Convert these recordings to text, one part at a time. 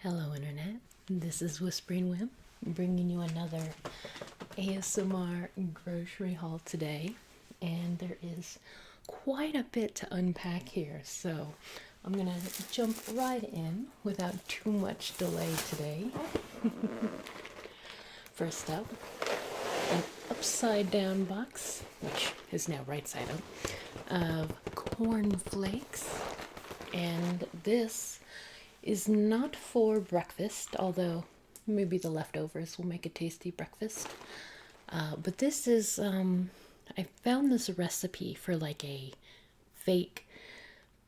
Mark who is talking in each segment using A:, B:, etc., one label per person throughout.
A: Hello Internet, this is Whispering Whim, bringing you another ASMR grocery haul today, and there is quite a bit to unpack here, so I'm gonna jump right in without too much delay today. First up, an upside down box, which is now right side up, of corn flakes, and this is not for breakfast, although maybe the leftovers will make a tasty breakfast. But this is, I found this recipe for like a fake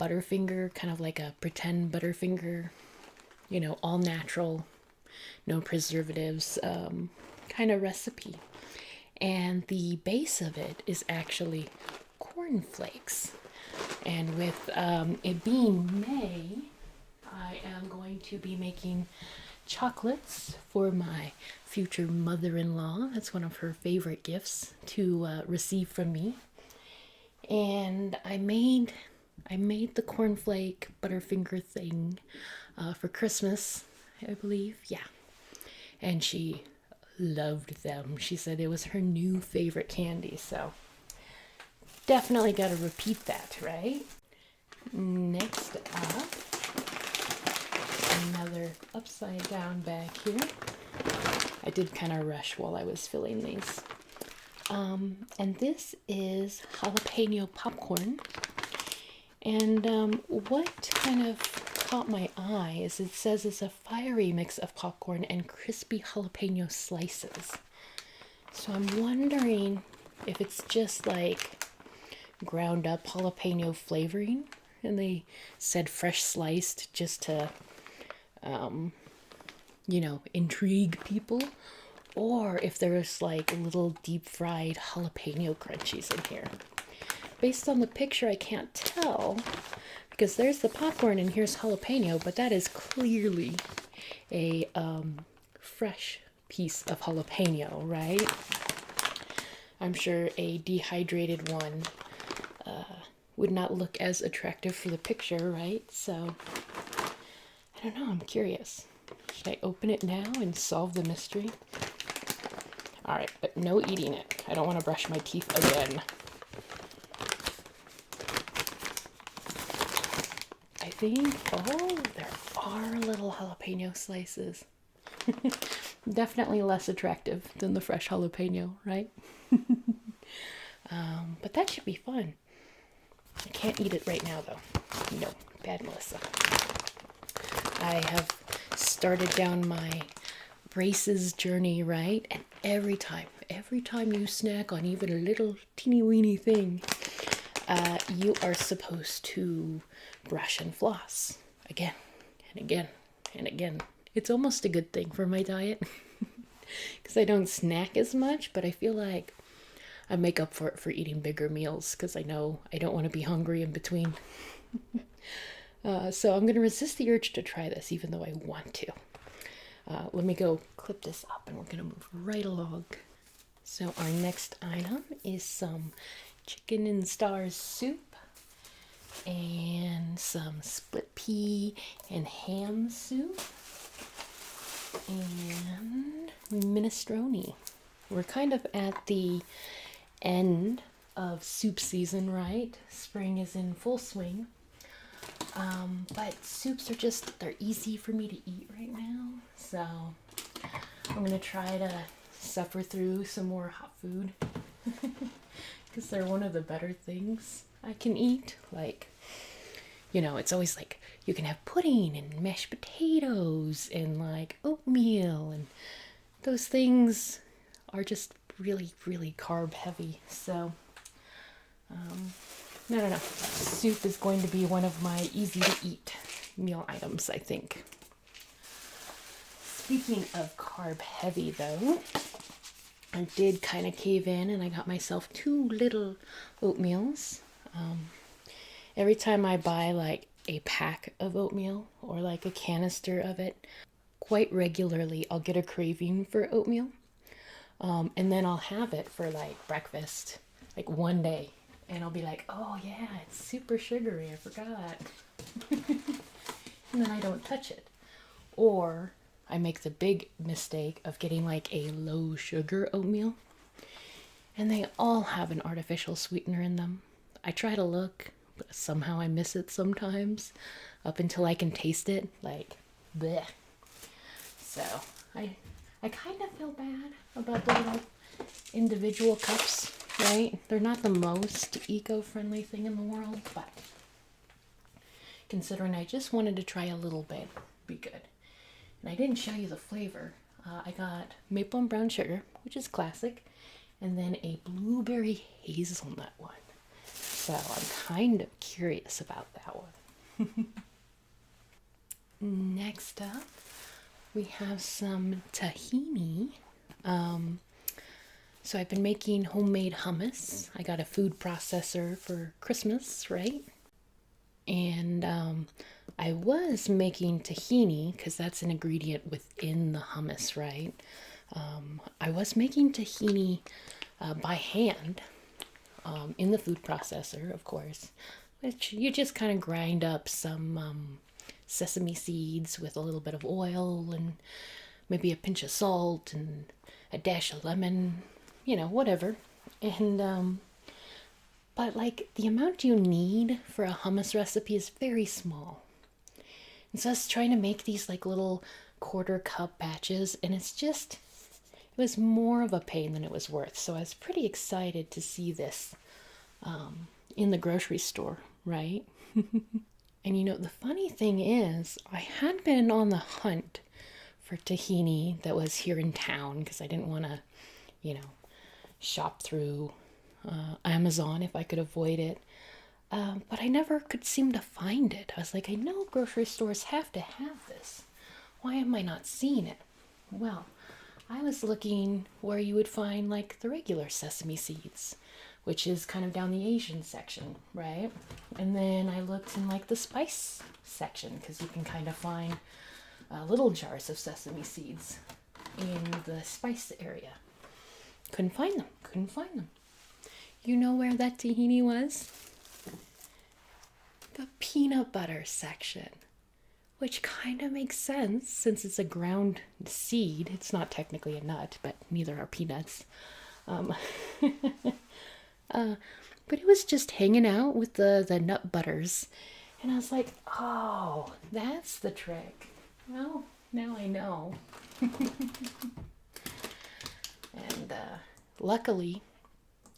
A: Butterfinger, kind of like a pretend Butterfinger, all natural, no preservatives kind of recipe. And the base of it is actually cornflakes. And with it being May, I am going to be making chocolates for my future mother-in-law. That's one of her favorite gifts to receive from me. And I made the cornflake Butterfinger thing for Christmas, I believe. Yeah. And she loved them. She said it was her new favorite candy, so definitely got to repeat that, right? Next up, another upside down bag here. I did kind of rush while I was filling these. And this is jalapeno popcorn. And what kind of caught my eye is it says it's a fiery mix of popcorn and crispy jalapeno slices. So I'm wondering if it's just like ground up jalapeno flavoring, and they said fresh sliced just to intrigue people, or if there's like little deep fried jalapeno crunchies in here. Based on the picture, I can't tell because there's the popcorn and here's jalapeno, but that is clearly a fresh piece of jalapeno, right? I'm sure a dehydrated one would not look as attractive for the picture, right? So, I don't know, I'm curious. Should I open it now and solve the mystery? Alright, but no eating it. I don't want to brush my teeth again. I think, there are little jalapeno slices. Definitely less attractive than the fresh jalapeno, right? But that should be fun. I can't eat it right now, though. No, bad Melissa. I have started down my braces journey, right? And every time you snack on even a little teeny weeny thing, you are supposed to brush and floss again and again and again. It's almost a good thing for my diet because I don't snack as much, but I feel like I make up for it for eating bigger meals because I know I don't want to be hungry in between. So I'm going to resist the urge to try this even though I want to. Let me go clip this up and we're going to move right along. So our next item is some chicken and stars soup and some split pea and ham soup and minestrone. We're kind of at the end of soup season, right? Spring is in full swing. But soups are they're easy for me to eat right now. So I'm going to try to suffer through some more hot food because they're one of the better things I can eat. Like, it's always like you can have pudding and mashed potatoes and like oatmeal, and those things are just really, really carb heavy. So, no. Soup is going to be one of my easy to eat meal items, I think. Speaking of carb heavy, though, I did kind of cave in and I got myself 2 little oatmeals. Every time I buy like a pack of oatmeal or like a canister of it, quite regularly I'll get a craving for oatmeal. And then I'll have it for like breakfast, like one day. And I'll be like, oh yeah, it's super sugary, I forgot. And then I don't touch it. or I make the big mistake of getting like a low sugar oatmeal, and they all have an artificial sweetener in them. I try to look, but somehow I miss it sometimes up until I can taste it. Like, bleh. So I kind of feel bad about the little individual cups, right? They're not the most eco-friendly thing in the world, but considering I just wanted to try a little bit, be good. And I didn't show you the flavor. I got maple and brown sugar, which is classic, and then a blueberry hazelnut one. So I'm kind of curious about that one. Next up, we have some tahini. So I've been making homemade hummus. I got a food processor for Christmas, right? And I was making tahini because that's an ingredient within the hummus, right? I was making tahini by hand in the food processor, of course, which you just kind of grind up some sesame seeds with a little bit of oil and maybe a pinch of salt and a dash of lemon, whatever. And but like the amount you need for a hummus recipe is very small. And so I was trying to make these like little quarter cup batches, and it was more of a pain than it was worth. So I was pretty excited to see this in the grocery store, right? And the funny thing is, I had been on the hunt for tahini that was here in town because I didn't want to, shop through Amazon if I could avoid it. But I never could seem to find it. I was like, I know grocery stores have to have this. Why am I not seeing it? Well, I was looking where you would find like the regular sesame seeds, which is kind of down the Asian section, right? And then I looked in like the spice section because you can kind of find little jars of sesame seeds in the spice area. Couldn't find them. You know where that tahini was? The peanut butter section, which kind of makes sense since it's a ground seed. It's not technically a nut, but neither are peanuts. But it was just hanging out with the nut butters. And I was like, oh, that's the trick. Well, now I know. And luckily,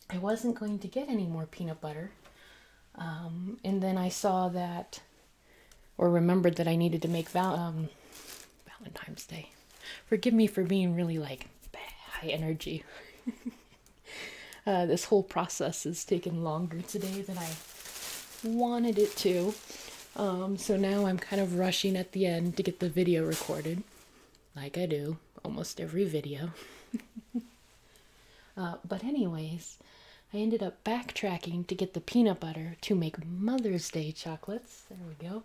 A: I wasn't going to get any more peanut butter. And then I saw that, or remembered that I needed to make Valentine's Day. Forgive me for being really like high energy. This whole process has taken longer today than I wanted it to. So now I'm kind of rushing at the end to get the video recorded, like I do almost every video. But anyways, I ended up backtracking to get the peanut butter to make Mother's Day chocolates. There we go.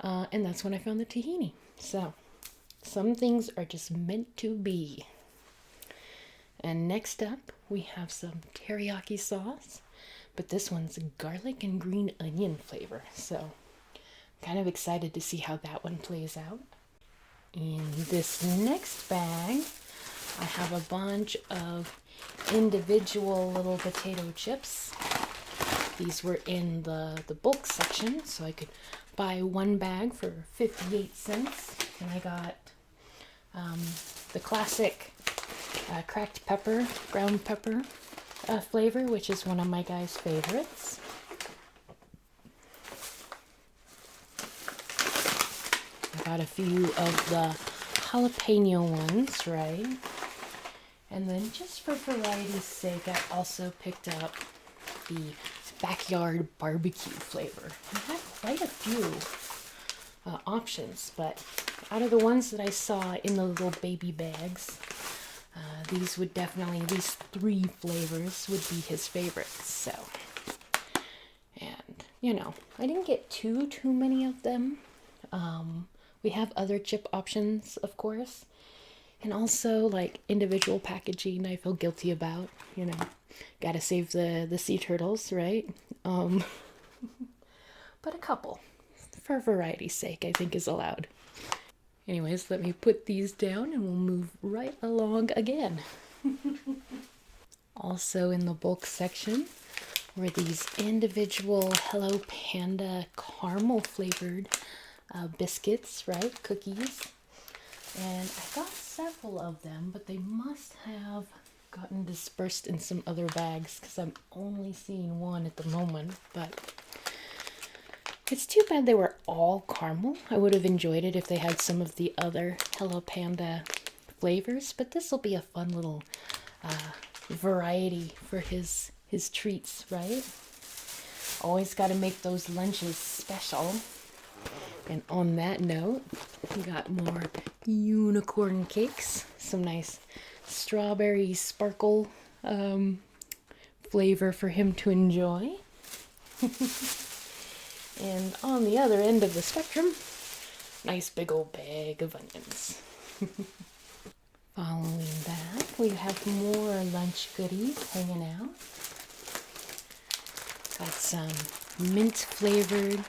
A: And that's when I found the tahini. So, some things are just meant to be. And next up, we have some teriyaki sauce. But this one's garlic and green onion flavor. So, I'm kind of excited to see how that one plays out. In this next bag, I have a bunch of individual little potato chips. These were in the bulk section, so I could buy one bag for 58 cents. And I got the classic cracked pepper, ground pepper flavor, which is one of my guys' favorites. I got a few of the jalapeno ones, right? And then just for variety's sake, I also picked up the backyard barbecue flavor. I had quite a few options, but out of the ones that I saw in the little baby bags, these three flavors would be his favorites. So, and I didn't get too many of them. We have other chip options, of course. And also, like, individual packaging I feel guilty about, Gotta save the sea turtles, right? But a couple, for variety's sake, I think is allowed. Anyways, let me put these down and we'll move right along again. Also in the bulk section were these individual Hello Panda caramel flavored biscuits, right? Cookies. And I got several of them, but they must have gotten dispersed in some other bags because I'm only seeing one at the moment. But it's too bad they were all caramel. I would have enjoyed it if they had some of the other Hello Panda flavors, but this will be a fun little variety for his treats, right? Always got to make those lunches special. And on that note, we got more unicorn cakes, some nice strawberry sparkle flavor for him to enjoy. And on the other end of the spectrum, nice big old bag of onions. Following that, we have more lunch goodies hanging out. Got some mint flavored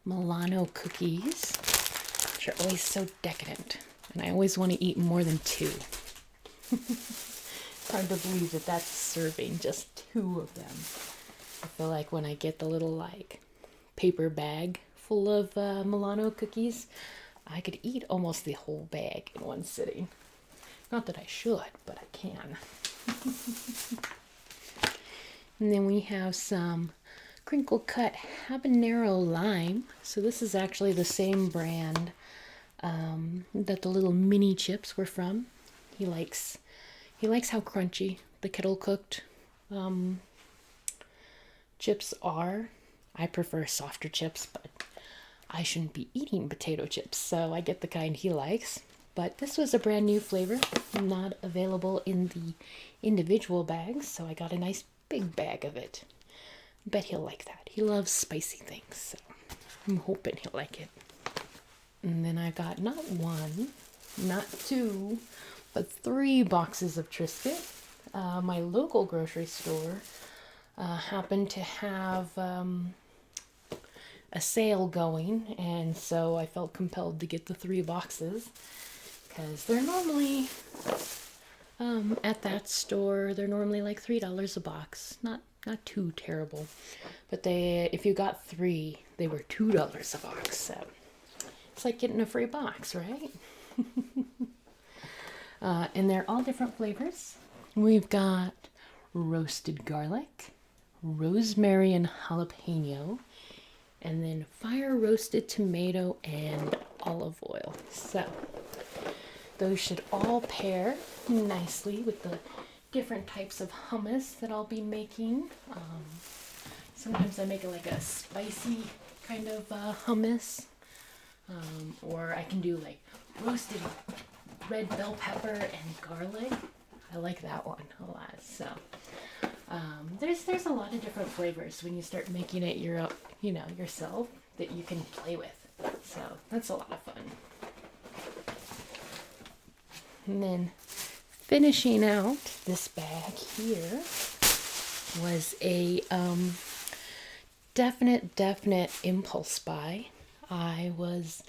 A: Milano cookies, which are always so decadent, and I always want to eat more than 2. Hard to believe that that's serving, just 2 of them. I feel like when I get the little like paper bag full of Milano cookies, I could eat almost the whole bag in one sitting. Not that I should, but I can. And then we have some crinkle cut habanero lime. So this is actually the same brand that the little mini chips were from. He likes how crunchy the kettle cooked chips are. I prefer softer chips, but I shouldn't be eating potato chips, so I get the kind he likes. But this was a brand new flavor, not available in the individual bags, so I got a nice big bag of it. Bet he'll like that. He loves spicy things, so I'm hoping he'll like it. And then I got not 1, not 2, but 3 boxes of Triscuit. My local grocery store happened to have a sale going, and so I felt compelled to get the 3 boxes because they're normally at that store, they're normally like $3 a box. Not too terrible, but if you got 3, they were $2 a box. So it's like getting a free box, right? And they're all different flavors. We've got roasted garlic, rosemary and jalapeno, and then fire roasted tomato and olive oil. So those should all pair nicely with the different types of hummus that I'll be making. Sometimes I make it like a spicy kind of hummus, or I can do like roasted red bell pepper and garlic. I like that one a lot. So there's a lot of different flavors when you start making it yourself that you can play with. So that's a lot of fun. And then finishing out this bag here was a definite impulse buy. I was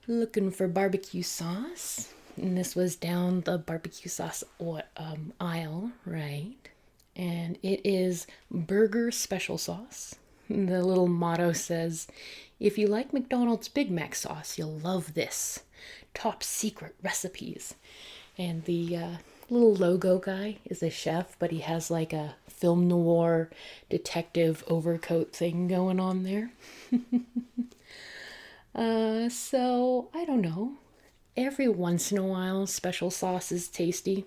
A: looking for barbecue sauce, and this was down the barbecue sauce aisle, right? And it is burger special sauce. The little motto says, if you like McDonald's Big Mac sauce, you'll love this. Top secret recipes. And the little logo guy is a chef, but he has like a film noir detective overcoat thing going on there. So I don't know. Every once in a while, special sauce is tasty,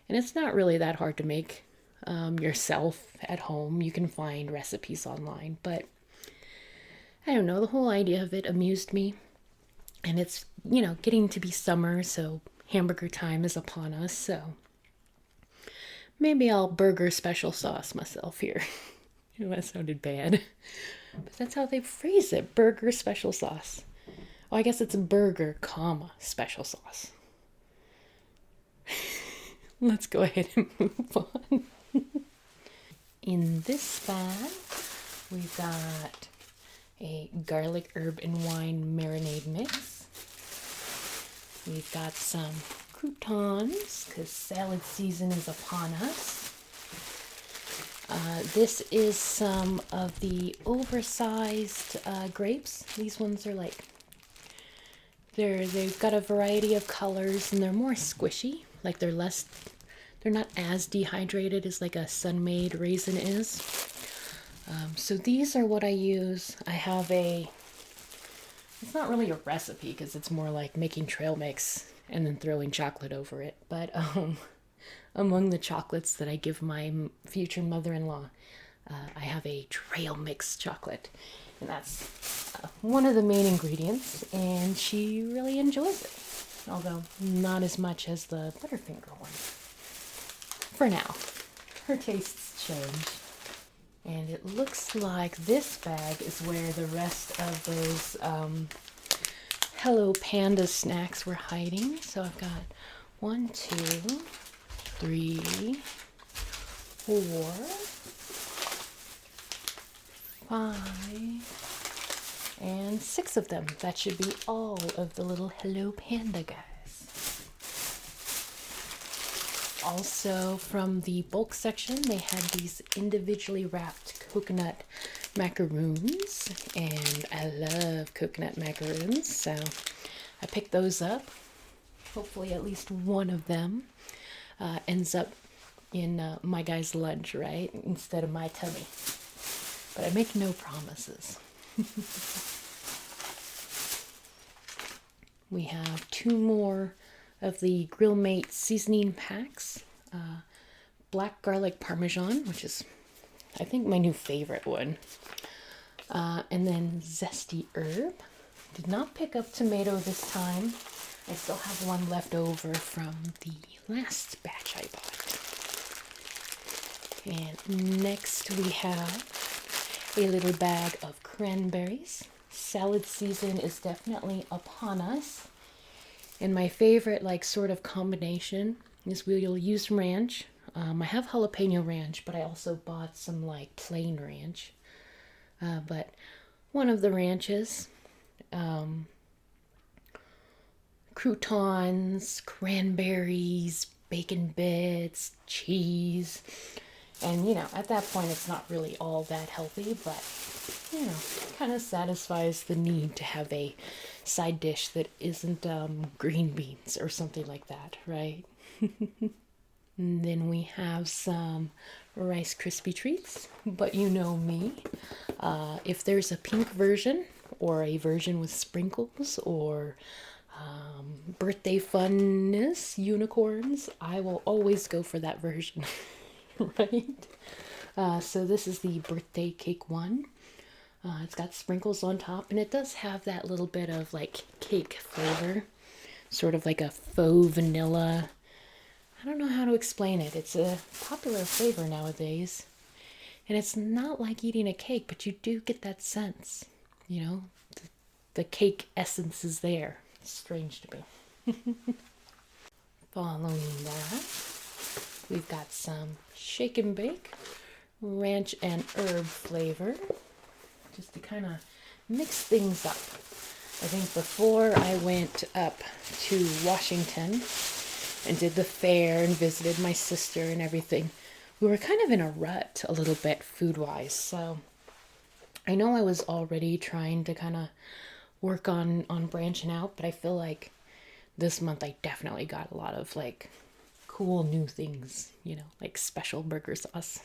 A: and it's not really that hard to make yourself at home. You can find recipes online, but I don't know. The whole idea of it amused me, and it's getting to be summer, so hamburger time is upon us. So maybe I'll burger special sauce myself here. That sounded bad. But that's how they phrase it. Burger special sauce. Oh, I guess it's a burger, special sauce. Let's go ahead and move on. In this bag, we've got a garlic, herb, and wine marinade mix. We've got some croutons because salad season is upon us. This is some of the oversized grapes. These ones are like, they've got a variety of colors and they're more squishy. Like they're not as dehydrated as like a sun-made raisin is. So these are what I use. I have it's not really a recipe because it's more like making trail mix and then throwing chocolate over it. But among the chocolates that I give my future mother-in-law, I have a trail mix chocolate. And that's one of the main ingredients, and she really enjoys it. Although not as much as the Butterfinger one. For now. Her tastes change. And it looks like this bag is where the rest of those Hello Panda snacks were hiding. So I've got 1, 2, 3, 4, 5, and 6 of them. That should be all of the little Hello Panda guys. Also from the bulk section, they had these individually wrapped coconut macaroons, and I love coconut macaroons, so I picked those up. Hopefully at least one of them ends up in my guy's lunch, right, instead of my tummy. But I make no promises. We have 2 more of the Grill Mate seasoning packs. Black garlic parmesan, which is, I think, my new favorite one. And then zesty herb. Did not pick up tomato this time. I still have one left over from the last batch I bought. And next we have a little bag of cranberries. Salad season is definitely upon us. And my favorite, like, sort of combination is we'll use ranch. I have jalapeno ranch, but I also bought some, like, plain ranch. But one of the ranches, croutons, cranberries, bacon bits, cheese. And, you know, at that point, it's not really all that healthy, but, you know, kind of satisfies the need to have a side dish that isn't green beans or something like that, right? And then we have some Rice Krispie treats, but you know me. If there's a pink version or a version with sprinkles or birthday funness, unicorns, I will always go for that version, right? So this is the birthday cake one. It's got sprinkles on top, and it does have that little bit of like cake flavor, sort of like a faux vanilla. I don't know how to explain it. It's a popular flavor nowadays, and it's not like eating a cake, but you do get that sense, you know, the cake essence is there. It's strange to me. Following that, we've got some shake and bake, ranch and herb flavor, just to kind of mix things up. I think before I went up to Washington and did the fair and visited my sister and everything, we were kind of in a rut a little bit food-wise. So I know I was already trying to kind of work on branching out, but I feel like this month I definitely got a lot of like cool new things, you know, like special burger sauce.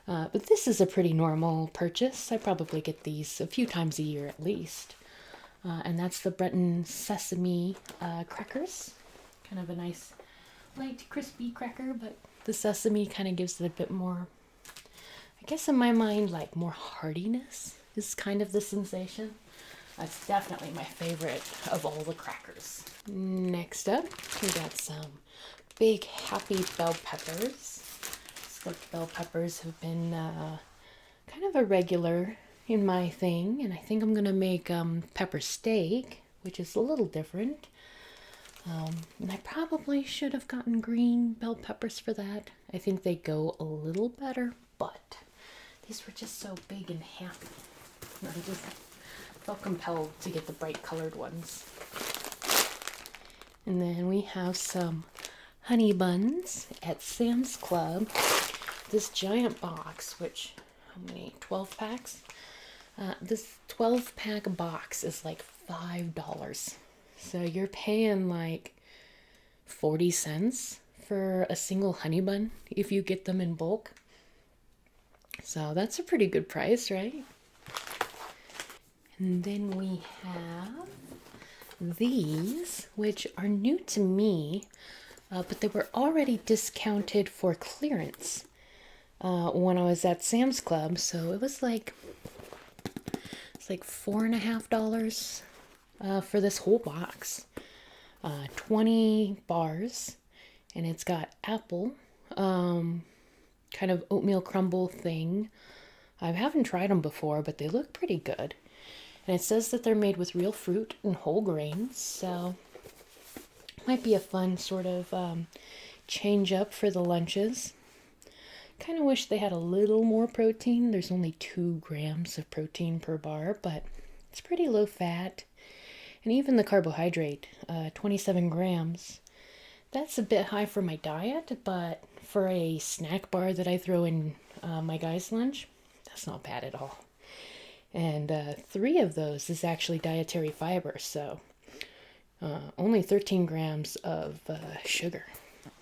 A: But this is a pretty normal purchase. I probably get these a few times a year at least. And that's the Breton sesame crackers. Kind of a nice light crispy cracker, but the sesame kind of gives it a bit more, I guess in my mind, like more heartiness is kind of the sensation. That's definitely my favorite of all the crackers. Next up, we got some big happy bell peppers. The bell peppers have been kind of a regular in my thing, and I think I'm gonna make pepper steak, which is a little different. And I probably should have gotten green bell peppers for that. I think they go a little better, but these were just so big and happy. I just felt compelled to get the bright colored ones. And then we have some honey buns at Sam's Club. This giant box, which, how many? 12 packs? This 12-pack box is like $5. So you're paying like 40 cents for a single honey bun if you get them in bulk. So that's a pretty good price, right? And then we have these, which are new to me, but they were already discounted for clearance when I was at Sam's Club. So it was like $4.50 for this whole box. 20 bars, and it's got apple, kind of oatmeal crumble thing. I haven't tried them before, but they look pretty good. And it says that they're made with real fruit and whole grains, so might be a fun sort of change up for the lunches. Kind of wish they had a little more protein. There's only 2 grams of protein per bar, but it's pretty low fat. And even the carbohydrate, 27 grams. That's a bit high for my diet, but for a snack bar that I throw in my guy's lunch, that's not bad at all. And 3 of those is actually dietary fiber, so only 13 grams of sugar.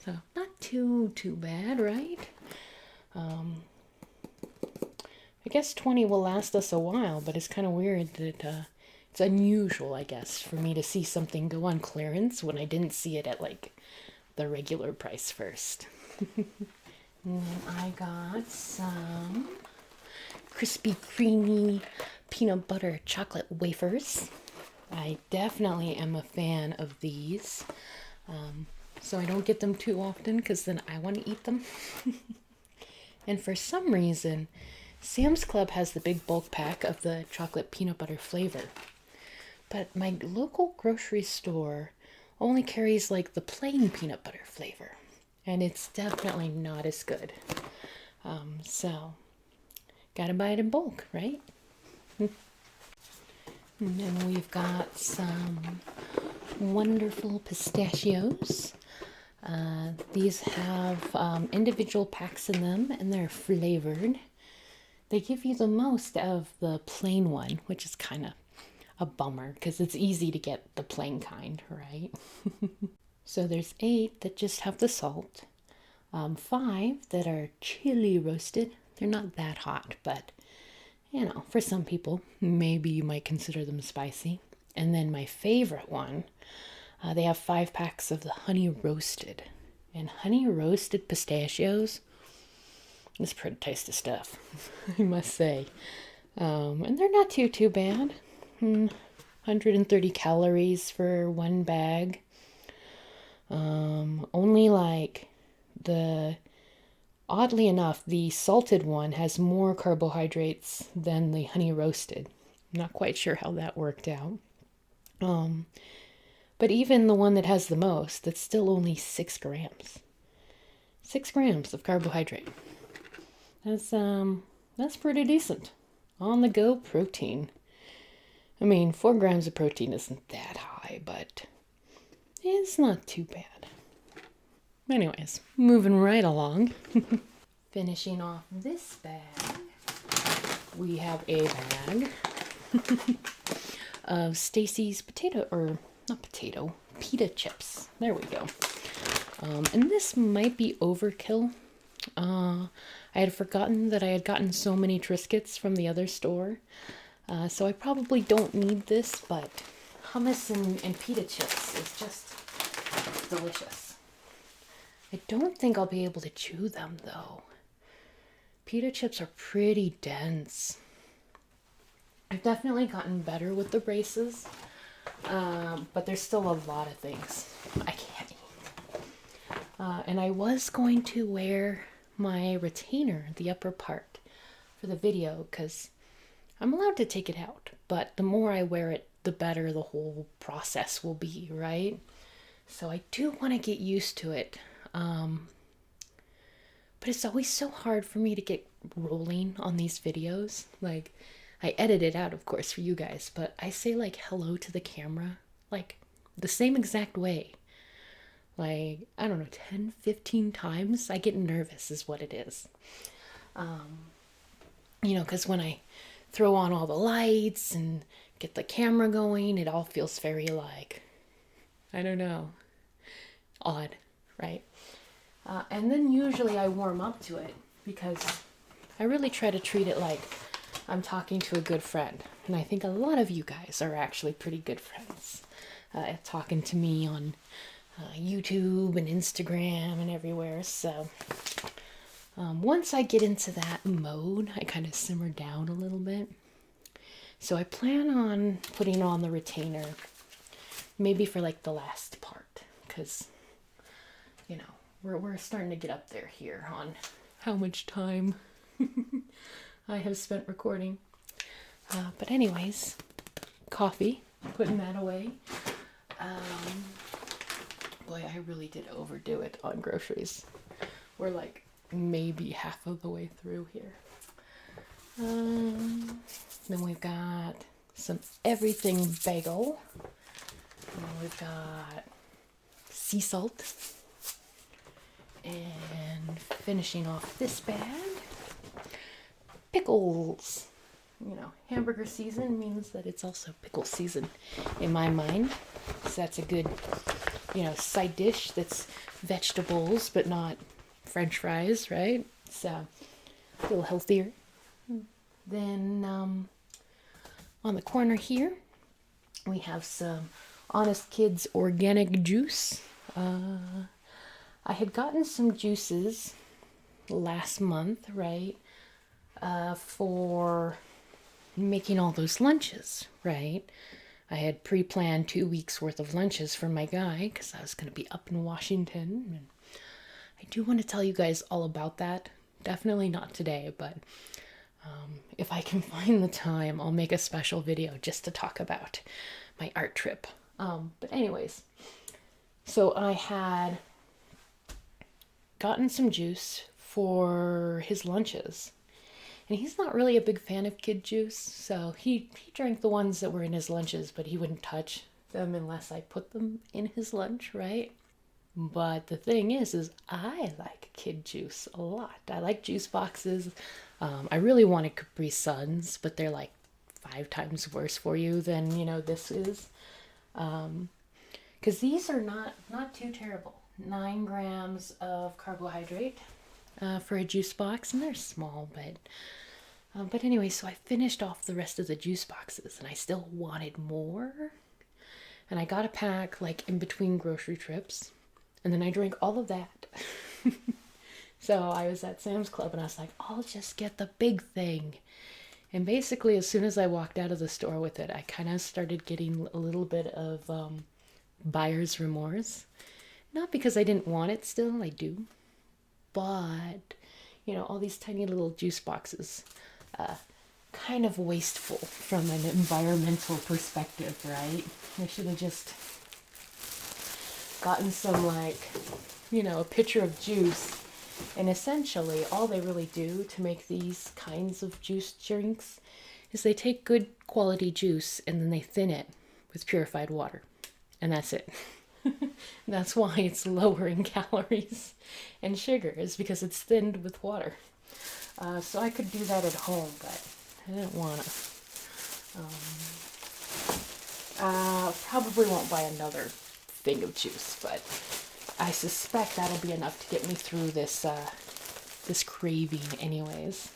A: So not too bad, right? I guess 20 will last us a while, but it's kind of weird that it's unusual, I guess, for me to see something go on clearance when I didn't see it at like the regular price first. And then I got some crispy, creamy peanut butter chocolate wafers. I definitely am a fan of these. So I don't get them too often because then I want to eat them. And for some reason, Sam's Club has the big bulk pack of the chocolate peanut butter flavor. But my local grocery store only carries like the plain peanut butter flavor. And it's definitely not as good. So, gotta buy it in bulk, right? And then we've got some wonderful pistachios. These have individual packs in them and they're flavored. They give you the most of the plain one, which is kind of a bummer because it's easy to get the plain kind, right? So there's 8 that just have the salt, 5 that are chili roasted. They're not that hot, but you know, for some people, maybe you might consider them spicy. And then my favorite one, they have 5 packs of the honey roasted. And honey roasted pistachios is pretty tasty stuff, I must say. And they're not too bad. 130 calories for 1 bag. Only like oddly enough, the salted one has more carbohydrates than the honey roasted. I'm not quite sure how that worked out. But even the one that has the most, that's still only 6 grams. 6 grams of carbohydrate. That's pretty decent. On the go protein. I mean, 4 grams of protein isn't that high, but it's not too bad. Anyways, moving right along. Finishing off this bag, we have a bag of Stacy's pita chips. There we go. And this might be overkill. I had forgotten that I had gotten so many Triscuits from the other store. So I probably don't need this, but hummus and pita chips is just delicious. I don't think I'll be able to chew them though. Pita chips are pretty dense. I've definitely gotten better with the braces, but there's still a lot of things I can't eat. And I was going to wear my retainer, the upper part, for the video because I'm allowed to take it out, but the more I wear it, the better the whole process will be, right? So I do want to get used to it. But it's always so hard for me to get rolling on these videos. Like, I edit it out, of course, for you guys, but I say, like, hello to the camera, like, the same exact way. like, I don't know, 10, 15 times. I get nervous is what it is. Because when I throw on all the lights and get the camera going, it all feels very like, I don't know, odd, right? And then usually I warm up to it because I really try to treat it like I'm talking to a good friend. And I think a lot of you guys are actually pretty good friends talking to me on YouTube and Instagram and everywhere. So once I get into that mode, I kind of simmer down a little bit. So I plan on putting on the retainer maybe for like the last part, because we're starting to get up there here on how much time I have spent recording. But anyways, coffee, putting that away. Boy, I really did overdo it on groceries. We're like maybe half of the way through here. Then we've got some everything bagel. And we've got sea salt. And finishing off this bag, pickles. Hamburger season means that it's also pickle season in my mind. So that's a good, side dish that's vegetables but not French fries, right? So a little healthier. Then on the corner here, we have some Honest Kids organic juice. I had gotten some juices last month, right, for making all those lunches, right? I had pre-planned 2 weeks worth of lunches for my guy because I was going to be up in Washington. And I do want to tell you guys all about that. Definitely not today, but if I can find the time, I'll make a special video just to talk about my art trip. But anyways, so I had gotten some juice for his lunches. And he's not really a big fan of kid juice, so he drank the ones that were in his lunches, but he wouldn't touch them unless I put them in his lunch, right? But the thing is I like kid juice a lot. I like juice boxes. I really wanted Capri Suns, but they're like 5 times worse for you than, this is. Because these are not too terrible. 9 grams of carbohydrate for a juice box, and they're small, but anyway, so I finished off the rest of the juice boxes, and I still wanted more, and I got a pack like in between grocery trips, and then I drank all of that. So I was at Sam's Club, and I was like, I'll just get the big thing. And basically, as soon as I walked out of the store with it, I kind of started getting a little bit of buyer's remorse. Not because I didn't want it still, I do. But, all these tiny little juice boxes, kind of wasteful from an environmental perspective, right? I should have just gotten some, a pitcher of juice. And essentially, all they really do to make these kinds of juice drinks is they take good quality juice and then they thin it with purified water. And that's it. That's why it's lower in calories and sugar, is because it's thinned with water. So I could do that at home, but I didn't want to. Probably won't buy another thing of juice, but I suspect that'll be enough to get me through this this craving anyways.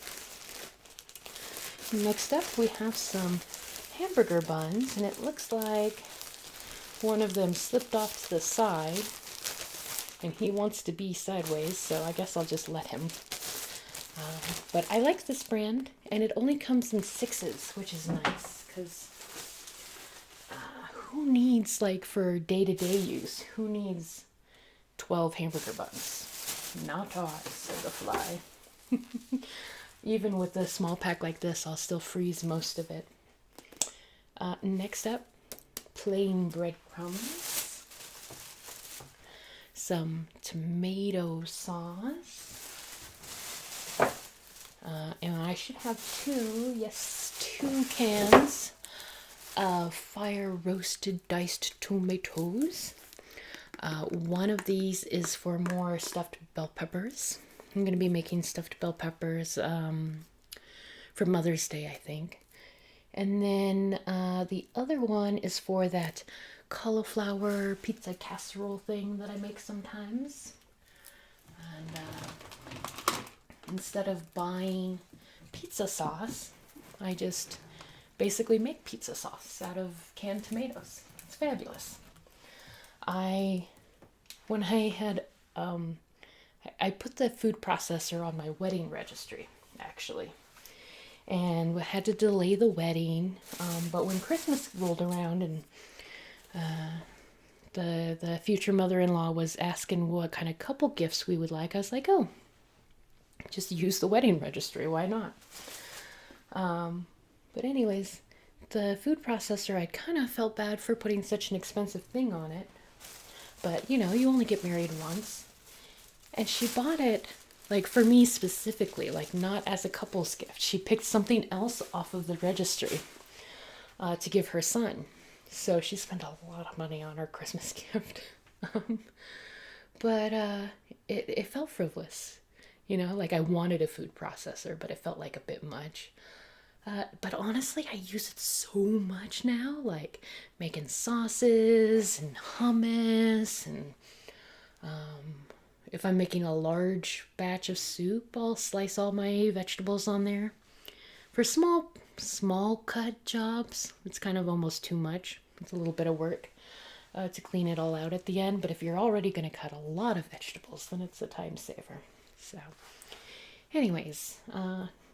A: Next up, we have some hamburger buns, and it looks like one of them slipped off to the side, and he wants to be sideways, so I guess I'll just let him. But I like this brand, and it only comes in 6s, which is nice, because who needs, for day-to-day use, who needs 12 hamburger buns? Not ours, said the fly. Even with a small pack like this, I'll still freeze most of it. Next up, plain breadcrumbs, some tomato sauce, and I should have 2 cans of fire roasted diced tomatoes. One of these is for more stuffed bell peppers. I'm going to be making stuffed bell peppers for Mother's Day, I think. And then the other one is for that cauliflower pizza casserole thing that I make sometimes. And instead of buying pizza sauce, I just basically make pizza sauce out of canned tomatoes. It's fabulous. When I had, I put the food processor on my wedding registry, actually, and had to delay the wedding. But when Christmas rolled around and the future mother-in-law was asking what kind of couple gifts we would like, I was like, oh, just use the wedding registry. Why not? But anyways, the food processor, I kind of felt bad for putting such an expensive thing on it. But, you know, you only get married once. And she bought it, like, for me specifically, like, not as a couple's gift. She picked something else off of the registry to give her son. So she spent a lot of money on her Christmas gift. But it felt frivolous. You know, like I wanted a food processor, but it felt like a bit much. But honestly, I use it so much now, like making sauces and hummus. And if I'm making a large batch of soup, I'll slice all my vegetables on there. For small cut jobs, it's kind of almost too much. It's a little bit of work to clean it all out at the end. But if you're already going to cut a lot of vegetables, then it's a time saver. So, anyways,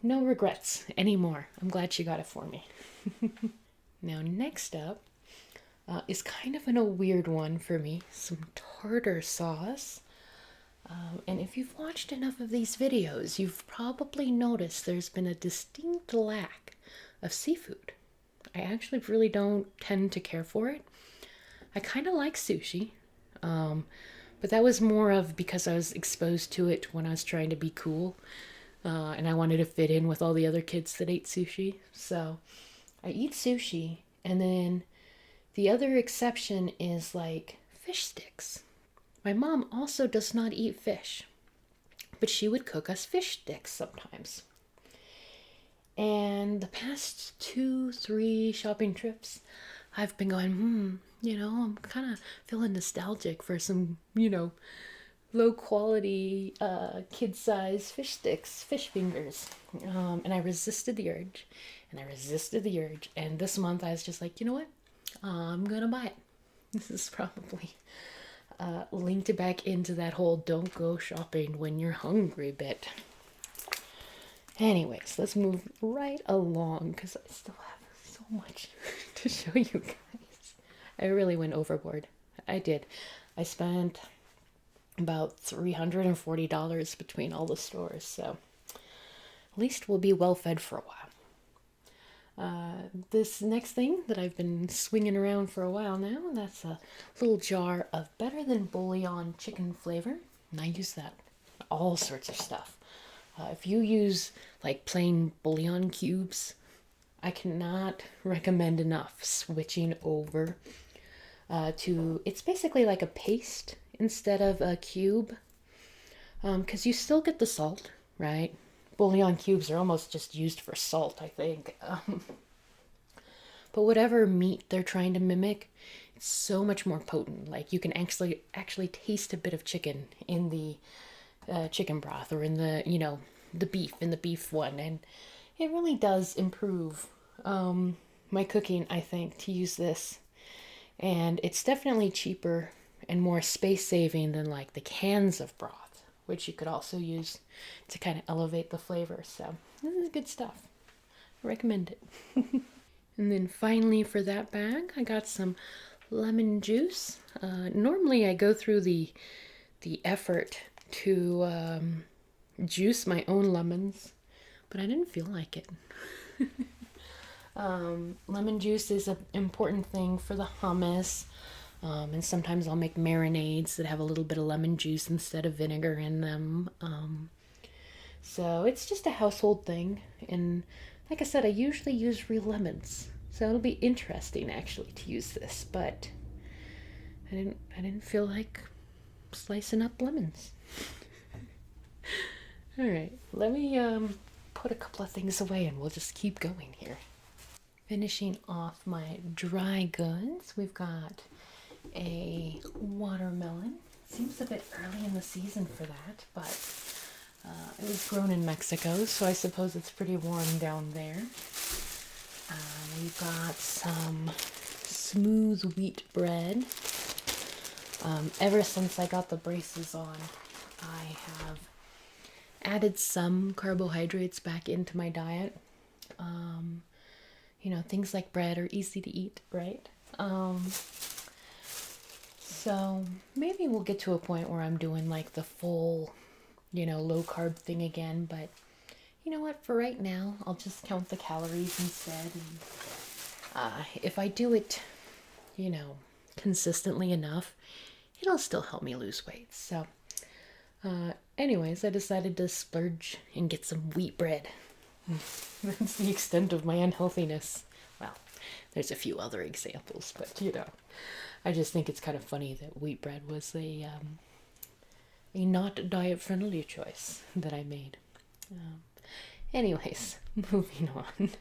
A: no regrets anymore. I'm glad she got it for me. Now, next up is kind of a weird one for me. Some tartar sauce. And if you've watched enough of these videos, you've probably noticed there's been a distinct lack of seafood. I actually really don't tend to care for it. I kind of like sushi, but that was more of because I was exposed to it when I was trying to be cool, and I wanted to fit in with all the other kids that ate sushi. So I eat sushi, and then the other exception is like fish sticks. My mom also does not eat fish, but she would cook us fish sticks sometimes. And the past 2-3 shopping trips, I've been going, you know, I'm kind of feeling nostalgic for some, you know, low quality, kid size fish sticks, fish fingers. And I resisted the urge, and this month I was just like, you know what? I'm gonna buy it. This is probably linked back into that whole don't go shopping when you're hungry bit. Anyways, let's move right along because I still have so much to show you guys. I really went overboard. I did. I spent about $340 between all the stores, so at least we'll be well fed for a while. This next thing that I've been swinging around for a while now, that's a little jar of Better Than Bouillon chicken flavor, and I use that in all sorts of stuff. If you use like plain bouillon cubes, I cannot recommend enough switching over to, it's basically like a paste instead of a cube, because you still get the salt, right? Bouillon cubes are almost just used for salt, I think. But whatever meat they're trying to mimic, it's so much more potent. Like you can actually taste a bit of chicken in the chicken broth, or in the, you know, the beef one, and it really does improve my cooking, I think, to use this. And it's definitely cheaper and more space saving than like the cans of broth, which you could also use to kind of elevate the flavor. So this is good stuff. I recommend it. And then finally for that bag, I got some lemon juice. Normally I go through the effort to juice my own lemons, but I didn't feel like it. Lemon juice is an important thing for the hummus, and sometimes I'll make marinades that have a little bit of lemon juice instead of vinegar in them. So it's just a household thing, and like I said, I usually use real lemons, so it'll be interesting actually to use this, but I didn't feel like slicing up lemons. All right, let me put a couple of things away and we'll just keep going here. Finishing off my dry goods, we've got a watermelon. Seems a bit early in the season for that, but it was grown in Mexico, so I suppose it's pretty warm down there. We've got some smooth wheat bread. Ever since I got the braces on, I have added some carbohydrates back into my diet. Things like bread are easy to eat, right? So maybe we'll get to a point where I'm doing like the full, low carb thing again. But you know what? For right now, I'll just count the calories instead. And if I do it, consistently enough, it'll still help me lose weight. So anyways, I decided to splurge and get some wheat bread. That's the extent of my unhealthiness. Well, there's a few other examples, but I just think it's kind of funny that wheat bread was a not diet-friendly choice that I made. Anyways, moving on.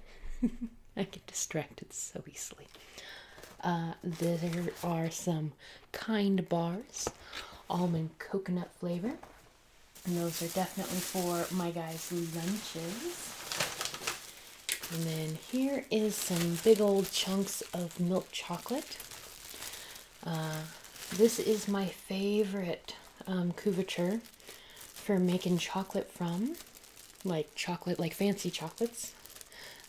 A: I get distracted so easily. There are some Kind bars, almond coconut flavor. And those are definitely for my guys' lunches. And then here is some big old chunks of milk chocolate. This is my favorite couverture for making chocolate from. Like fancy chocolates.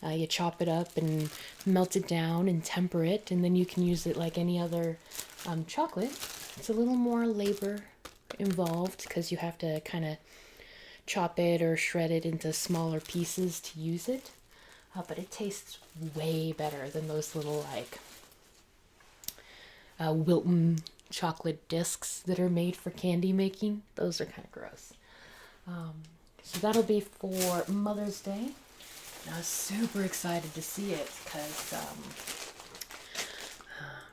A: You chop it up and melt it down and temper it, and then you can use it like any other chocolate. It's a little more labor involved because you have to kind of chop it or shred it into smaller pieces to use it. But it tastes way better than those little Wilton chocolate discs that are made for candy making. Those are kind of gross. So that'll be for Mother's Day. And I was super excited to see it because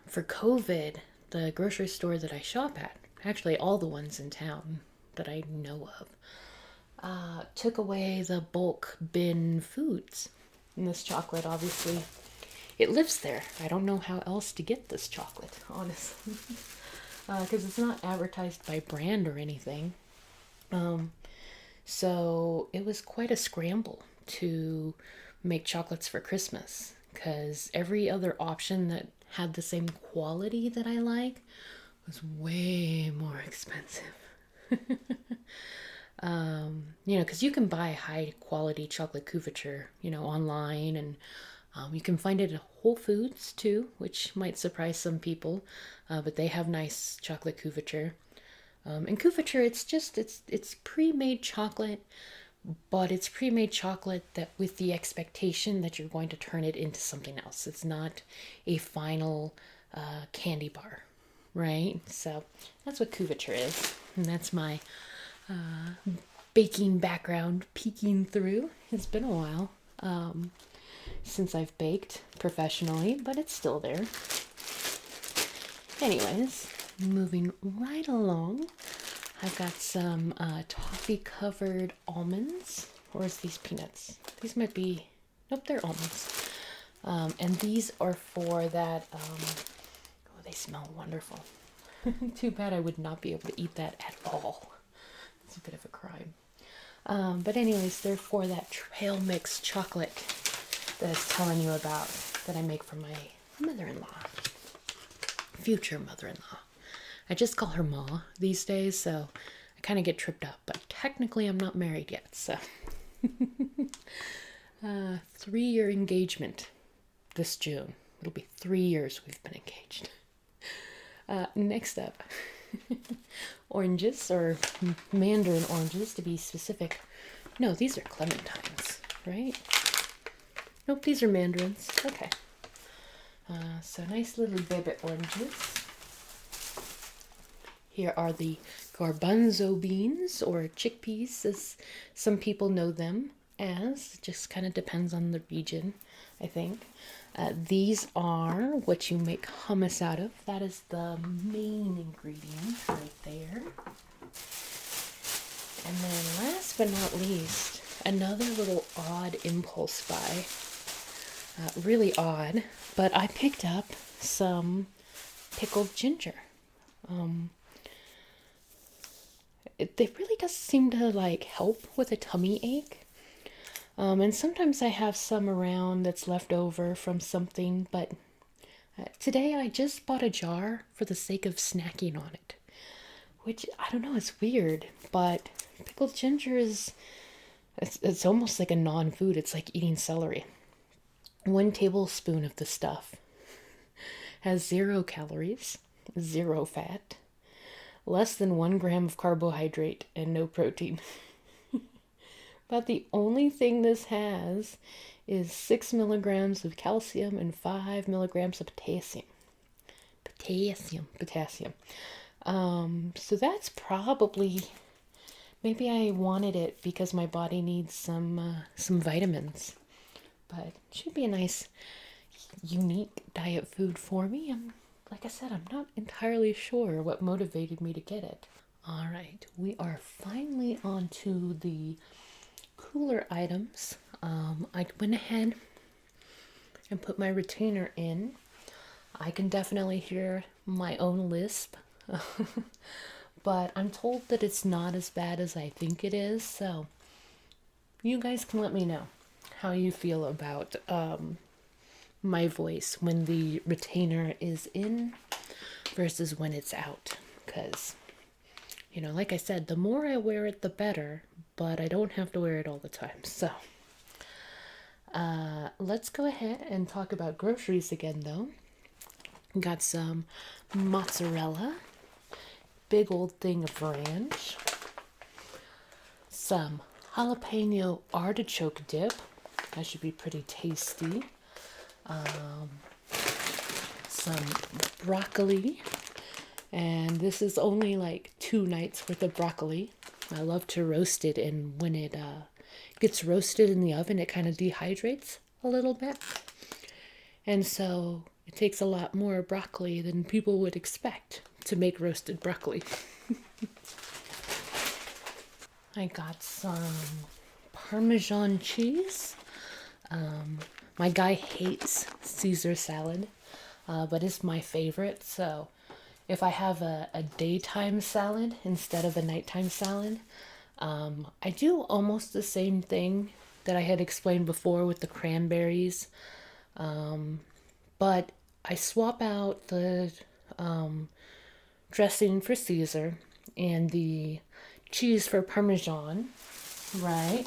A: for COVID, the grocery store that I shop at, actually all the ones in town that I know of, took away the bulk bin foods. And this chocolate, obviously, it lives there. I don't know how else to get this chocolate, honestly, because it's not advertised by brand or anything. So it was quite a scramble to make chocolates for Christmas because every other option that had the same quality that I like was way more expensive. Because you can buy high quality chocolate couverture, online, and you can find it at Whole Foods too, which might surprise some people, but they have nice chocolate couverture. And couverture, it's pre-made chocolate, but it's pre-made chocolate that with the expectation that you're going to turn it into something else. It's not a final candy bar, right? So that's what couverture is, and that's my baking background peeking through. It's been a while since I've baked professionally, but it's still there. Anyways, moving right along, I've got some toffee-covered almonds. Or is these peanuts? These might be... Nope, they're almonds. And these are for that... oh, they smell wonderful. Too bad I would not be able to eat that at all. It's a bit of a crime. But anyways, they're for that trail mix chocolate that I was telling you about that I make for my mother-in-law. Future mother-in-law. I just call her Ma these days, so I kind of get tripped up. But technically, I'm not married yet, so. 3-year engagement this June. It'll be 3 years we've been engaged. Next up, oranges, or mandarin oranges to be specific. No, these are clementines, right? Nope, these are mandarins. Okay. So nice little baby oranges. Here are the garbanzo beans, or chickpeas, as some people know them as. It just kind of depends on the region. I think. These are what you make hummus out of. That is the main ingredient right there. And then last but not least, another little odd impulse buy. Really odd, but I picked up some pickled ginger. They really does seem to like help with a tummy ache. And sometimes I have some around that's left over from something, but today I just bought a jar for the sake of snacking on it. Which, I don't know, it's weird, but pickled ginger is, it's almost like a non-food. It's like eating celery. 1 tablespoon of the stuff has 0 calories, 0 fat, less than 1 gram of carbohydrate, and no protein. But the only thing this has is 6 milligrams of calcium and 5 milligrams of potassium. Potassium. So that's probably, maybe I wanted it because my body needs some vitamins. But it should be a nice, unique diet food for me. Like I said, I'm not entirely sure what motivated me to get it. All right, we are finally on to the cooler items. I went ahead and put my retainer in. I can definitely hear my own lisp, but I'm told that it's not as bad as I think it is, so you guys can let me know how you feel about my voice when the retainer is in versus when it's out, because like I said, the more I wear it the better, but I don't have to wear it all the time. So let's go ahead and talk about groceries again, though. Got some mozzarella, big old thing of ranch, some jalapeno artichoke dip. That should be pretty tasty. Some broccoli, and this is only like 2 nights worth of broccoli. I love to roast it, and when it gets roasted in the oven, it kind of dehydrates a little bit. And so it takes a lot more broccoli than people would expect to make roasted broccoli. I got some Parmesan cheese. My guy hates Caesar salad, but it's my favorite. So if I have a daytime salad instead of a nighttime salad, I do almost the same thing that I had explained before with the cranberries. But I swap out the dressing for Caesar and the cheese for Parmesan, right?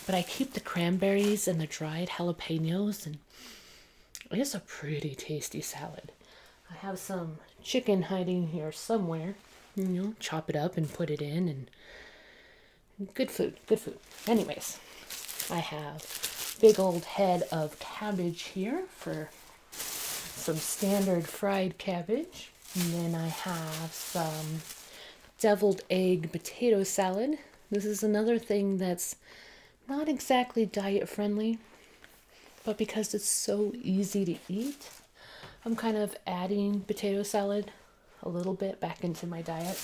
A: But I keep the cranberries and the dried jalapenos, and it's a pretty tasty salad. I have some chicken hiding here somewhere. Chop it up and put it in, and good food. Anyways, I have big old head of cabbage here for some standard fried cabbage. And then I have some deviled egg potato salad. This is another thing that's not exactly diet friendly, but because it's so easy to eat, I'm kind of adding potato salad a little bit back into my diet.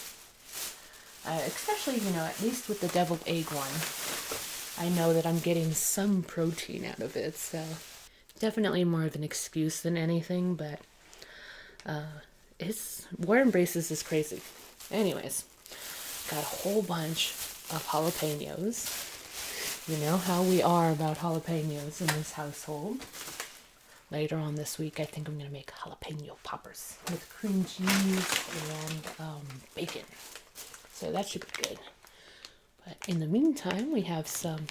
A: Especially, at least with the deviled egg one, I know that I'm getting some protein out of it, so definitely more of an excuse than anything, but it's War Embraces is crazy. Anyways, got a whole bunch of jalapenos. You know how we are about jalapenos in this household. Later on this week, I think I'm going to make jalapeno poppers with cream cheese and bacon. So that should be good. But in the meantime, we have some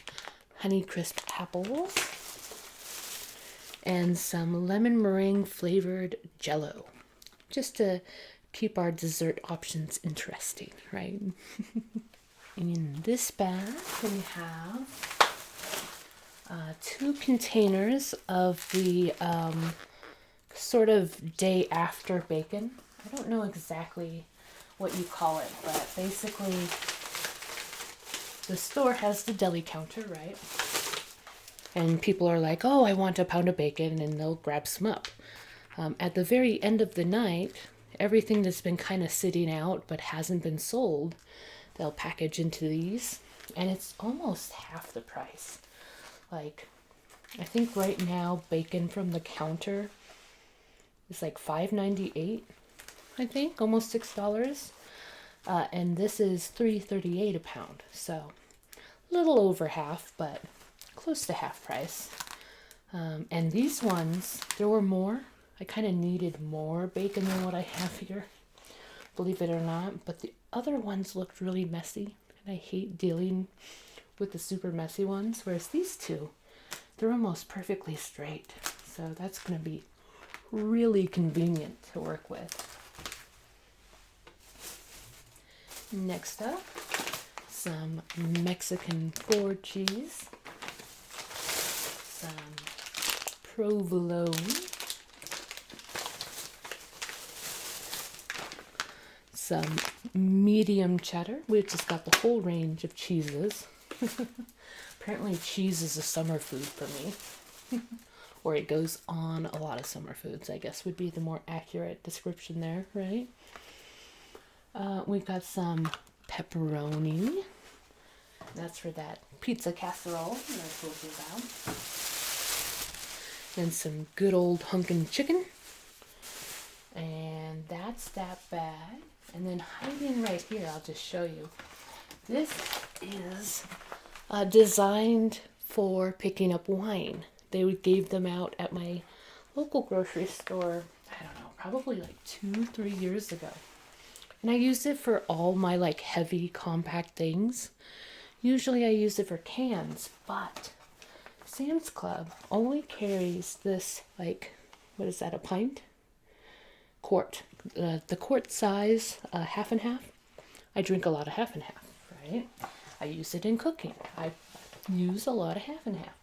A: Honeycrisp apples and some lemon meringue flavored Jell-O, just to keep our dessert options interesting, right? In this bag, we have 2 containers of the sort of day after bacon. I don't know exactly what you call it, but basically the store has the deli counter, right? And people are like, oh, I want a pound of bacon, and they'll grab some up. At the very end of the night, everything that's been kind of sitting out but hasn't been sold, they'll package into these, and it's almost half the price. Like, I think right now bacon from the counter is like $5.98, I think, almost $6. And this is $3.38 a pound, so a little over half, but close to half price. And these ones, there were more. I kind of needed more bacon than what I have here, believe it or not. But the other ones looked really messy, and I hate dealing with the super messy ones. Whereas these two, they're almost perfectly straight. So that's going to be really convenient to work with. Next up, some Mexican gourd cheese, some provolone, some medium cheddar. We've just got the whole range of cheeses. Apparently cheese is a summer food for me. Or it goes on a lot of summer foods, I guess would be the more accurate description there, right? We've got some pepperoni. That's for that pizza casserole that I told you about. Then some good old hunkin' chicken. And that's that bag. And then hiding right here, I'll just show you. This is designed for picking up wine. They gave them out at my local grocery store, I don't know, probably like 2-3 years ago. And I used it for all my like heavy compact things. Usually I use it for cans, but Sam's Club only carries this, like, what is that, a pint? Quart. The quart size, half and half. I drink a lot of half and half, right? I use it in cooking. I use a lot of half and half.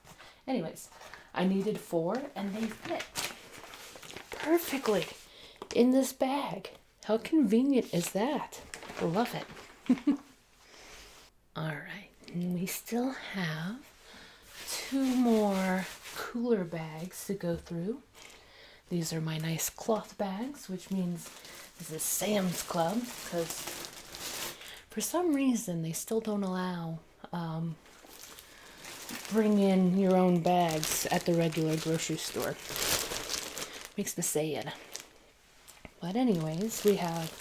A: Anyways, I needed 4 and they fit perfectly in this bag. How convenient is that? I love it. All right, and we still have 2 more cooler bags to go through. These are my nice cloth bags, which means this is Sam's Club, because for some reason they still don't allow bring in your own bags at the regular grocery store. Makes me sad. But anyways, we have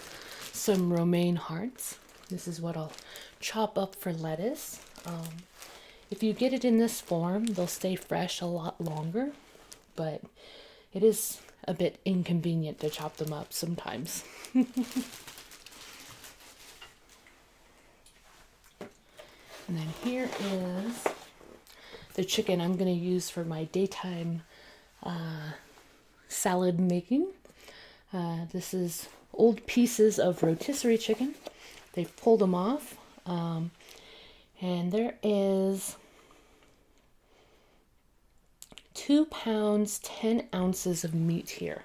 A: some romaine hearts. This is what I'll chop up for lettuce. If you get it in this form, they'll stay fresh a lot longer, but it is a bit inconvenient to chop them up sometimes. And then here is the chicken I'm going to use for my daytime salad making. This is old pieces of rotisserie chicken. They've pulled them off. And there is 2 pounds, 10 ounces of meat here.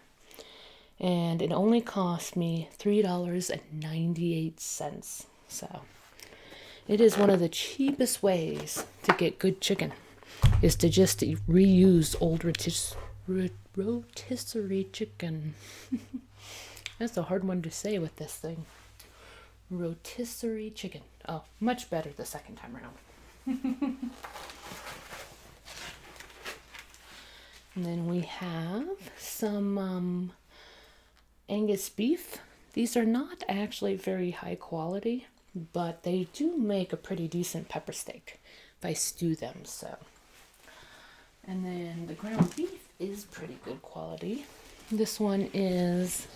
A: And it only cost me $3.98. So it is one of the cheapest ways to get good chicken, is to just reuse old rotisserie chicken. That's a hard one to say with this thing. Rotisserie chicken. Oh, much better the second time around. And then we have some Angus beef. These are not actually very high quality, but they do make a pretty decent pepper steak if I stew them, so. And then the ground beef is pretty good quality. This one is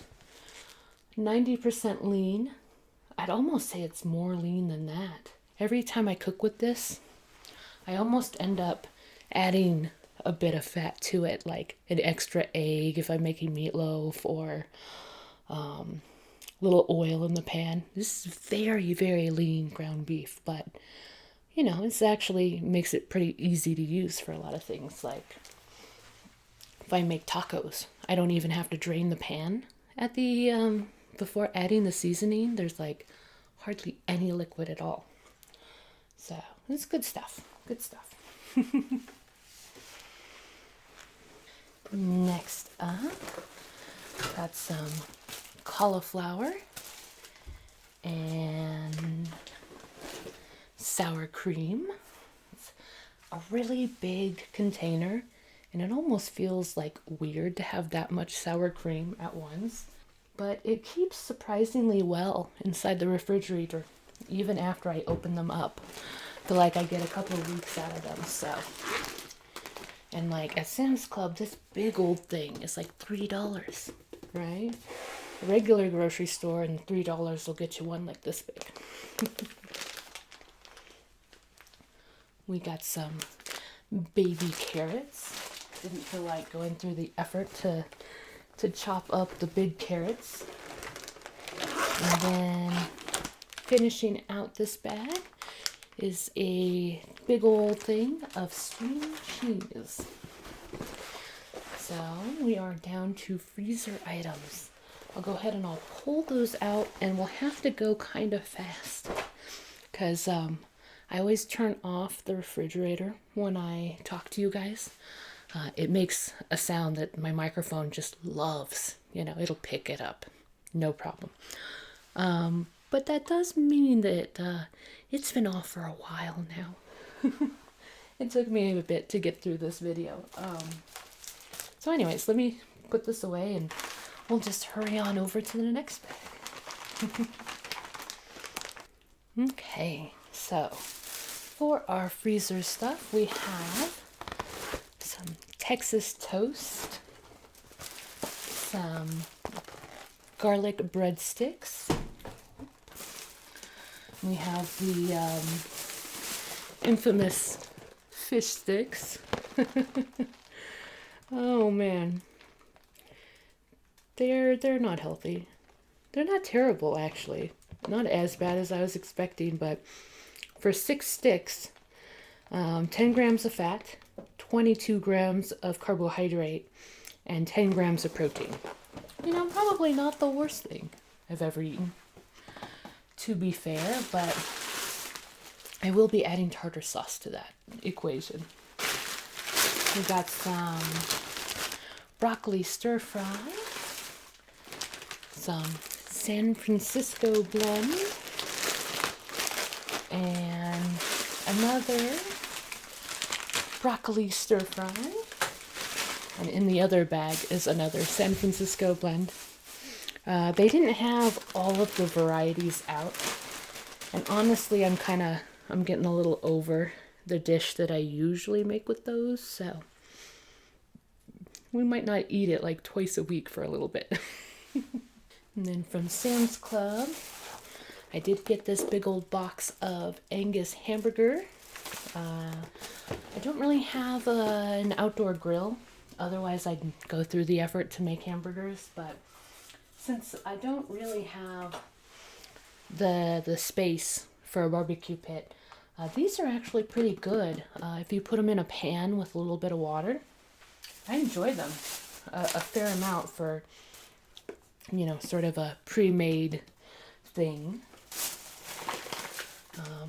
A: 90% lean. I'd almost say it's more lean than that. Every time I cook with this, I almost end up adding a bit of fat to it, like an extra egg if I'm making meatloaf, or little oil in the pan. This is very, very lean ground beef, but you know, it's actually makes it pretty easy to use for a lot of things. Like if I make tacos, I don't even have to drain the pan at the before adding the seasoning. There's like hardly any liquid at all. So it's good stuff. Good stuff. Next up, got some cauliflower and sour cream. It's a really big container, and it almost feels like weird to have that much sour cream at once. But it keeps surprisingly well inside the refrigerator, even after I open them up. I feel like I get a couple of weeks out of them, so. And like at Sam's Club, this big old thing is like $3, right? A regular grocery store and $3 will get you one like this big. We got some baby carrots. Didn't feel like going through the effort to chop up the big carrots. And then finishing out this bag is a big old thing of string cheese. So we are down to freezer items. I'll go ahead and I'll pull those out, and we'll have to go kind of fast because I always turn off the refrigerator when I talk to you guys. It makes a sound that my microphone just loves. You know, it'll pick it up. No problem. But that does mean that it's been off for a while now. It took me a bit to get through this video. So anyways, let me put this away and we'll just hurry on over to the next bag. Okay, so for our freezer stuff, we have some Texas toast, some garlic breadsticks. We have the infamous fish sticks. Oh man, they're not healthy. They're not terrible actually. Not as bad as I was expecting, but for 6 sticks, 10 grams of fat, 22 grams of carbohydrate, and 10 grams of protein. You know, probably not the worst thing I've ever eaten, to be fair, but I will be adding tartar sauce to that equation. We got some broccoli stir fry, some San Francisco blend, and another broccoli stir fry. And in the other bag is another San Francisco blend. They didn't have all of the varieties out. And honestly, I'm getting a little over the dish that I usually make with those. So we might not eat it like twice a week for a little bit. And then from Sam's Club, I did get this big old box of Angus hamburger. I don't really have an outdoor grill. Otherwise, I'd go through the effort to make hamburgers. But since I don't really have the space for a barbecue pit, these are actually pretty good. If you put them in a pan with a little bit of water, I enjoy them a fair amount for, you know, sort of a pre-made thing.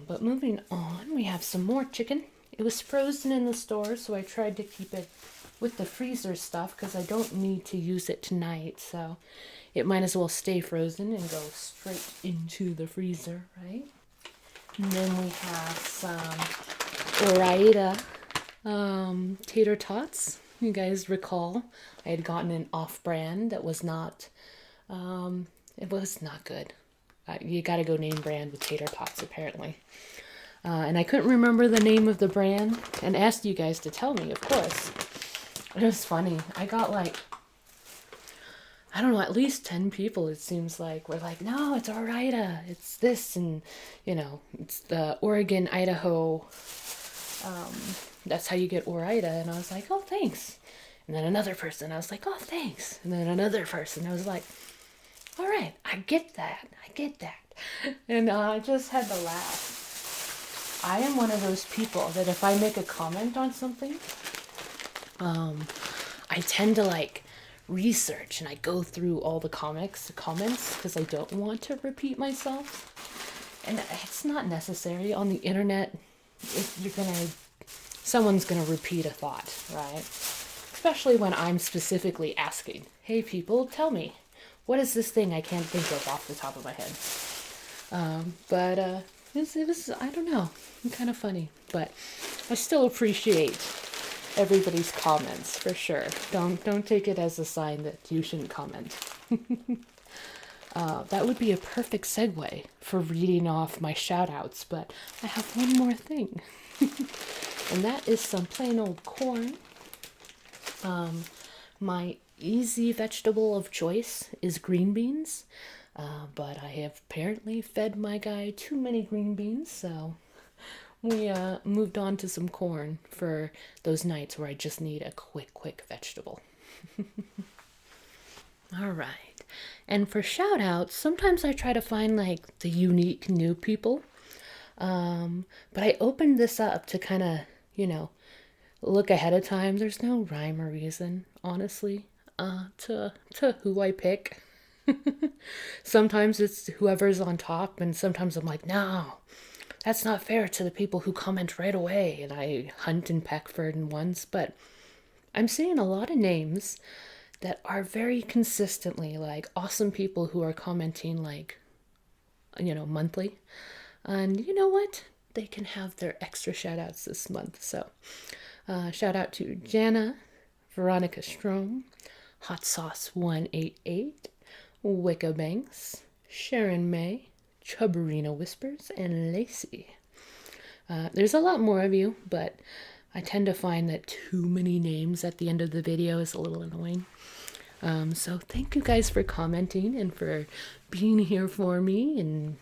A: But moving on, we have some more chicken. It was frozen in the store, so I tried to keep it with the freezer stuff because I don't need to use it tonight, so it might as well stay frozen and go straight into the freezer, right? And then we have some Ore-Ida tater tots. You guys recall I had gotten an off-brand that was not, it was not good. You gotta go name brand with tater tots apparently. And I couldn't remember the name of the brand and asked you guys to tell me, of course. It was funny. I got like, I don't know, at least 10 people, it seems like, were like, no, it's Ore-Ida. It's this, and, you know, it's the Oregon, Idaho. That's how you get Ore-Ida. And I was like, oh, thanks. And then another person, I was like, oh, thanks. And then another person, I was like, all right, I get that. And I just had to laugh. I am one of those people that if I make a comment on something, I tend to like research and I go through all the comments because I don't want to repeat myself. And it's not necessary on the internet. Someone's gonna repeat a thought, right? especially when I'm specifically asking, hey people, tell me, what is this thing I can't think of off the top of my head? But it was, I don't know, kind of funny. But I still appreciate everybody's comments for sure. Don't take it as a sign that you shouldn't comment. That would be a perfect segue for reading off my shout outs, but I have one more thing. And that is some plain old corn. My easy vegetable of choice is green beans, but I have apparently fed my guy too many green beans, so we moved on to some corn for those nights where I just need a quick vegetable. All right. And for shout outs, sometimes I try to find like the unique new people. But I opened this up to kind of, look ahead of time. There's no rhyme or reason, honestly, to who I pick. Sometimes it's whoever's on top, and sometimes I'm like, no, that's not fair to the people who comment right away. And I hunt and peck for ones, but I'm seeing a lot of names that are very consistently like awesome people who are commenting like, monthly. And you know what? They can have their extra shout outs this month. So, shout out to Jana, Veronica Strom, Hot Sauce 188, Wicca Banks, Sharon May, Chubberina Whispers, and Lacey. There's a lot more of you, but I tend to find that too many names at the end of the video is a little annoying. So thank you guys for commenting and for being here for me and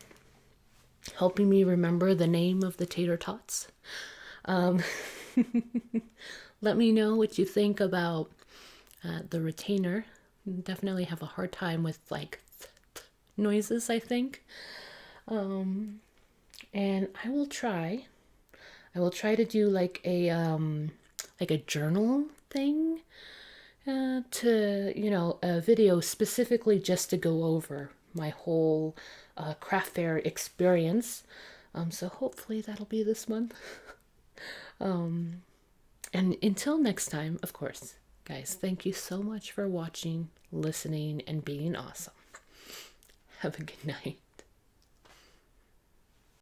A: helping me remember the name of the tater tots. Let me know what you think about the retainer. Definitely have a hard time with like noises, I think. And I will try to do like a journal thing, to a video specifically just to go over my whole craft fair experience. So hopefully that'll be this month. And until next time, of course, guys, thank you so much for watching, listening, and being awesome. Have a good night.